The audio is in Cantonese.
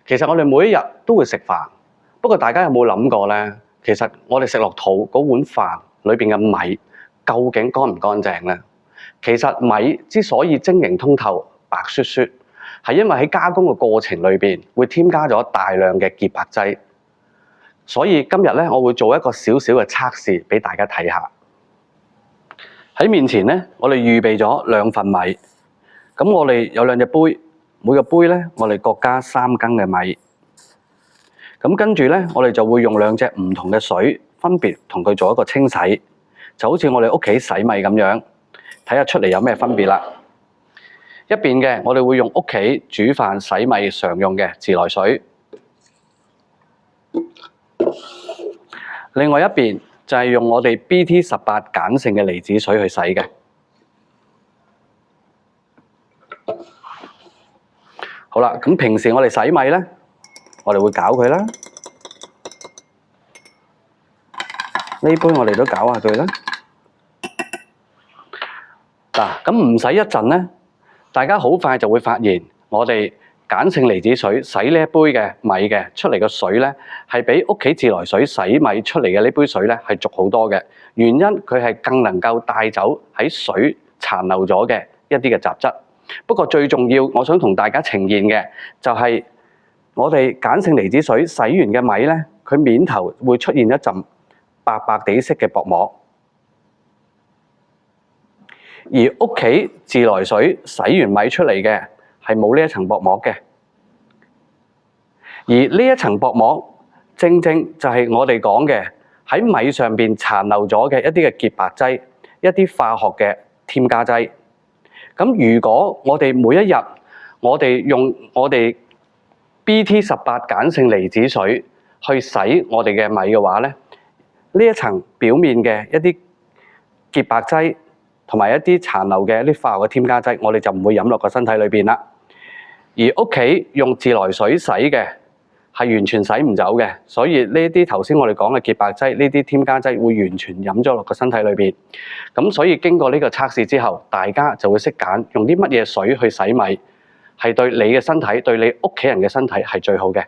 其實我哋每一日都會食飯，不過大家有冇諗過呢？其實我哋食落肚嗰碗飯裏邊嘅米究竟乾唔乾淨呢？其實米之所以晶瑩通透、白雪雪，係因為喺加工嘅過程裏邊會添加咗大量嘅潔白劑。所以今日咧，我會做一個小小嘅測試俾大家睇下。喺面前咧，我哋預備咗2份米。咁我哋有2隻杯，每個杯咧，我哋各加3羹嘅米。咁跟住咧，我哋就會用2隻唔同嘅水，分別同佢做一個清洗，就好似我哋屋企洗米咁樣，睇下出嚟有咩分別啦。一邊嘅我哋會用屋企煮飯洗米常用嘅自來水，另外一邊就係用我哋 BT18 鹼性嘅離子水去洗嘅。好啦，咁平時我哋洗米咧，我哋會攪佢啦。呢杯我哋都攪下佢啦。嗱，咁唔使一陣咧，大家好快就會發現，我哋鹼性離子水洗呢一杯嘅米嘅出嚟嘅水咧，係比屋企自來水洗米出嚟嘅呢杯水咧係濁好多嘅。原因佢係更能夠帶走喺水殘留咗嘅一啲嘅雜質。不過最重要，我想同大家呈現嘅就係我哋鹼性離子水洗完嘅米咧，佢面頭會出現一陣白白地色嘅薄膜。而屋企自來水洗完米出嚟嘅係冇呢一層薄膜嘅，而呢一層薄膜正正就係我哋講嘅喺米上邊殘留咗嘅一啲嘅潔白劑，一啲化學嘅添加劑。咁如果我哋每一日我哋用我哋 BT18 鹼性離子水去洗我哋嘅米嘅話咧，呢一層表面嘅一啲潔白劑同埋一啲殘留嘅一啲化學嘅添加劑，我哋就唔會飲落個身體裏邊啦。而屋企用自來水洗嘅係完全洗唔走嘅，所以呢啲頭先我哋講嘅潔白劑，呢啲添加劑會完全飲咗落個身體裏邊。咁所以經過呢個測試之後，大家就會識揀用啲乜嘢水去洗米，係對你嘅身體、對你屋企人嘅身體係最好嘅。